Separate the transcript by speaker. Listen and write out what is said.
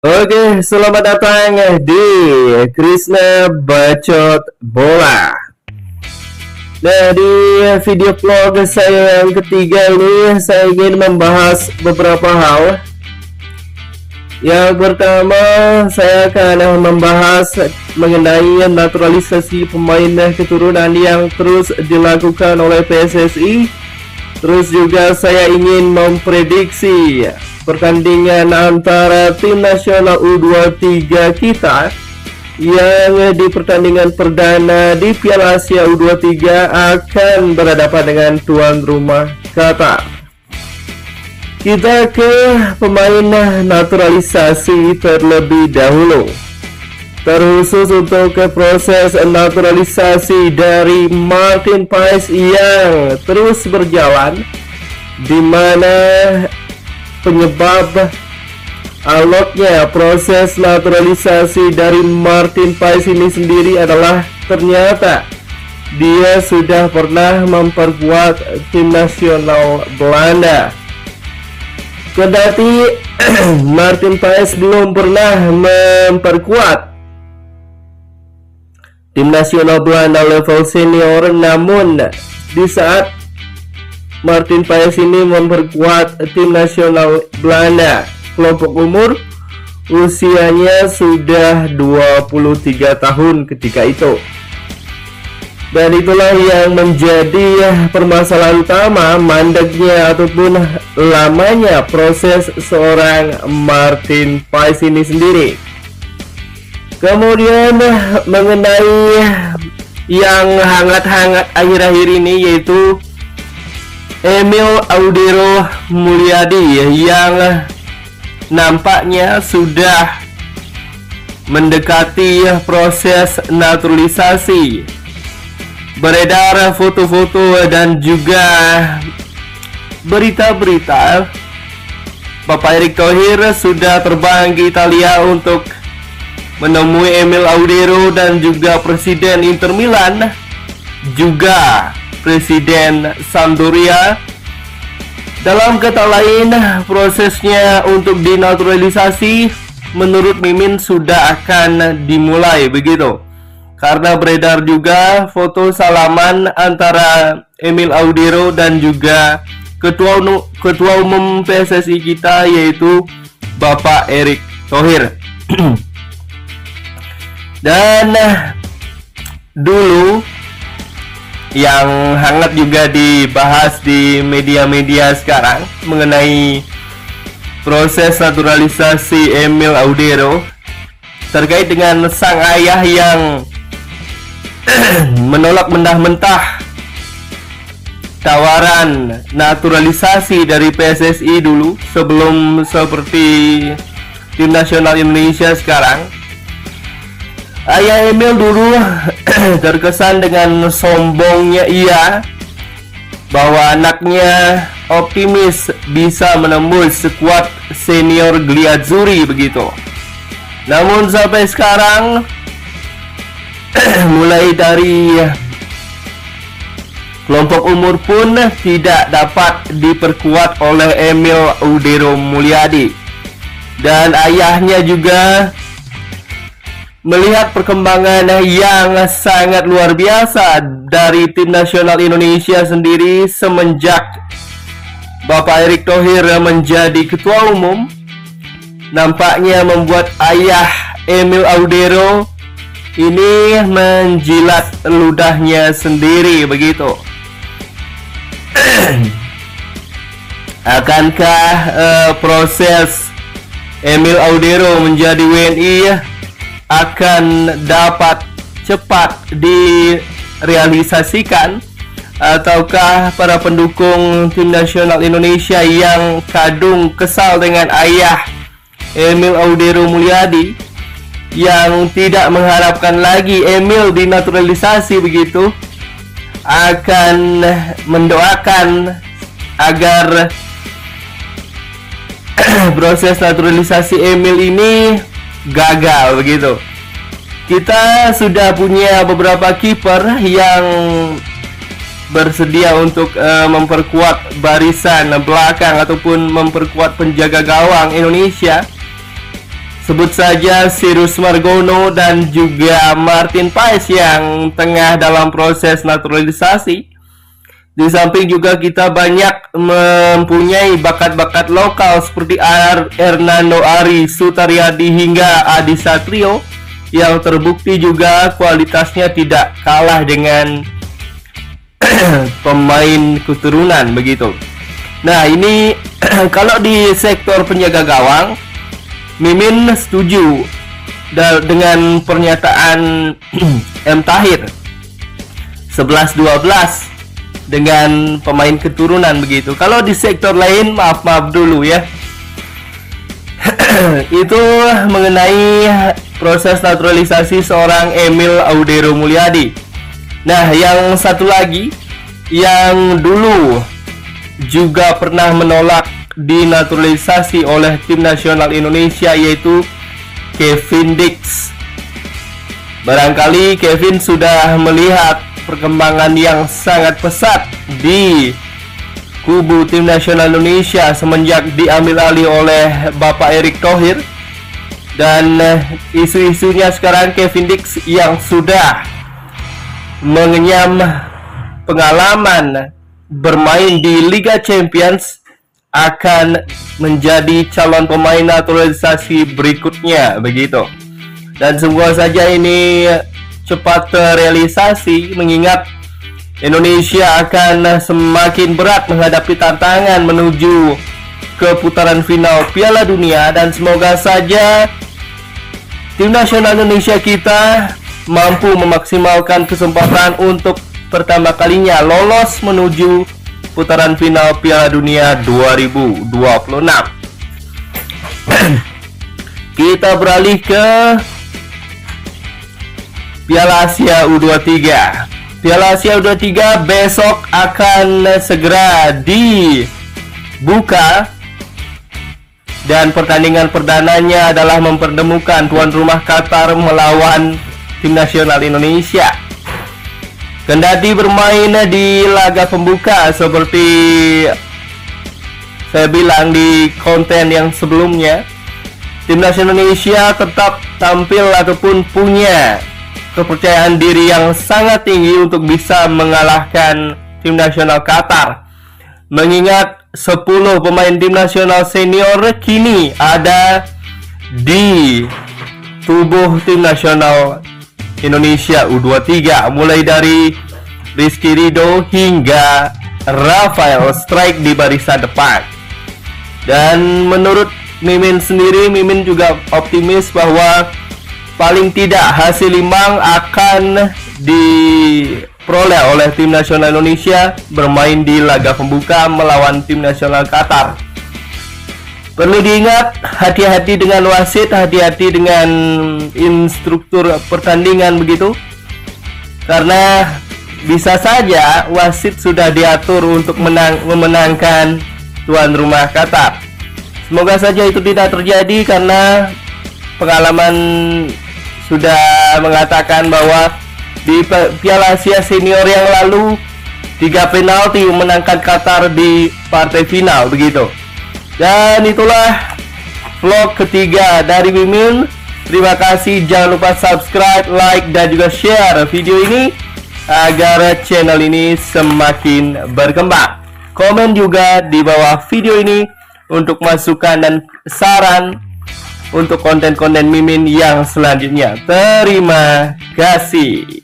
Speaker 1: Oke, selamat datang di Krisna Bacot Bola. Nah, di video vlog saya yang ketiga ini saya ingin membahas beberapa hal. Yang pertama, saya akan membahas mengenai naturalisasi pemain keturunan yang terus dilakukan oleh PSSI. Terus juga saya ingin memprediksi pertandingan antara tim nasional U23 kita yang di pertandingan perdana di Piala Asia U23 akan berhadapan dengan tuan rumah Qatar. Kita ke pemain naturalisasi terlebih dahulu. Terkhusus untuk ke proses naturalisasi dari Martin Paes yang terus berjalan, di mana penyebab alotnya proses naturalisasi dari Martin Paes ini sendiri adalah ternyata dia sudah pernah memperkuat tim nasional Belanda. Kendati Martin Paes belum pernah memperkuat tim nasional Belanda level senior, namun di saat Martin Paes ini memperkuat tim nasional Belanda, kelompok umur usianya sudah 23 tahun ketika itu. Dan itulah yang menjadi permasalahan utama mandeknya ataupun lamanya proses seorang Martin Paes ini sendiri. Kemudian mengenai yang hangat-hangat akhir-akhir ini, yaitu Emil Audero Mulyadi yang nampaknya sudah mendekati proses naturalisasi. Beredar foto-foto dan juga berita-berita Bapak Erick Thohir sudah terbang ke Italia untuk menemui Emil Audero dan juga Presiden Inter Milan, juga Presiden Sampdoria. Dalam kata lain, prosesnya untuk dinaturalisasi menurut Mimin sudah akan dimulai begitu. Karena beredar juga foto salaman antara Emil Audero dan juga Ketua Umum PSSI kita, yaitu Bapak Erick Thohir. Dan dulu yang hangat juga dibahas di media-media sekarang mengenai proses naturalisasi Emil Audero terkait dengan sang ayah yang menolak mentah-mentah tawaran naturalisasi dari PSSI dulu sebelum seperti tim nasional Indonesia sekarang. Ayah Emil dulu terkesan dengan sombongnya ia bahwa anaknya optimis bisa menembus skuad senior Gliazzurri begitu. Namun sampai sekarang mulai dari kelompok umur pun tidak dapat diperkuat oleh Emil Audero Mulyadi. Dan ayahnya juga melihat perkembangan yang sangat luar biasa dari tim nasional Indonesia sendiri semenjak Bapak Erick Thohir menjadi ketua umum, nampaknya membuat ayah Emil Audero ini menjilat ludahnya sendiri begitu. Akankah proses Emil Audero menjadi WNI akan dapat cepat direalisasikan, ataukah para pendukung tim nasional Indonesia yang kadung kesal dengan ayah Emil Audero Mulyadi yang tidak mengharapkan lagi Emil dinaturalisasi begitu, akan mendoakan agar proses naturalisasi Emil ini gagal begitu. Kita sudah punya beberapa kiper yang bersedia untuk memperkuat barisan belakang ataupun memperkuat penjaga gawang Indonesia. Sebut saja Sirus Margono dan juga Martin Paes yang tengah dalam proses naturalisasi. Di samping juga kita banyak mempunyai bakat-bakat lokal seperti Hernando Ari, Sutaryadi hingga Adi Satrio yang terbukti juga kualitasnya tidak kalah dengan pemain keturunan begitu. Nah, ini kalau di sektor penjaga gawang, Mimin setuju dengan pernyataan M. Tahir 11-12 dengan pemain keturunan begitu. Kalau di sektor lain, maaf dulu ya. Itu mengenai proses naturalisasi seorang Emil Audero Mulyadi. Nah, yang satu lagi yang dulu juga pernah menolak dinaturalisasi oleh tim nasional Indonesia yaitu Kevin Dix. Barangkali Kevin sudah melihat perkembangan yang sangat pesat di kubu tim nasional Indonesia semenjak diambil alih oleh Bapak Erick Thohir, dan isu-isunya sekarang Kevin Dix yang sudah mengenyam pengalaman bermain di Liga Champions akan menjadi calon pemain naturalisasi berikutnya begitu. Dan semoga saja ini cepat terrealisasi, mengingat Indonesia akan semakin berat menghadapi tantangan menuju ke putaran final Piala Dunia, dan semoga saja tim nasional Indonesia kita mampu memaksimalkan kesempatan untuk pertama kalinya lolos menuju putaran final Piala Dunia 2026. Kita beralih ke Piala Asia U23. Piala Asia U23 besok akan segera dibuka, dan pertandingan perdananya adalah mempertemukan tuan rumah Qatar melawan tim nasional Indonesia. Kendati bermain di laga pembuka seperti saya bilang di konten yang sebelumnya, tim nasional Indonesia tetap tampil ataupun punya kepercayaan diri yang sangat tinggi untuk bisa mengalahkan tim nasional Qatar. Mengingat 10 pemain tim nasional senior kini ada di tubuh tim nasional Indonesia U23, mulai dari Rizky Ridho hingga Rafael Strike di barisan depan. Dan menurut Mimin sendiri, Mimin juga optimis bahwa paling tidak hasil imbang akan diperoleh oleh tim nasional Indonesia bermain di laga pembuka melawan tim nasional Qatar. Perlu diingat, hati-hati dengan wasit, hati-hati dengan instruktur pertandingan begitu, karena bisa saja wasit sudah diatur untuk memenangkan tuan rumah Qatar. Semoga saja itu tidak terjadi, karena pengalaman sudah mengatakan bahwa di Piala Asia Senior yang lalu 3 penalti memenangkan Qatar di partai final begitu. Dan itulah vlog ketiga dari Mimin. Terima kasih, jangan lupa subscribe, like, dan juga share video ini agar channel ini semakin berkembang. Komen juga di bawah video ini untuk masukan dan saran untuk konten-konten Mimin yang selanjutnya. Terima kasih.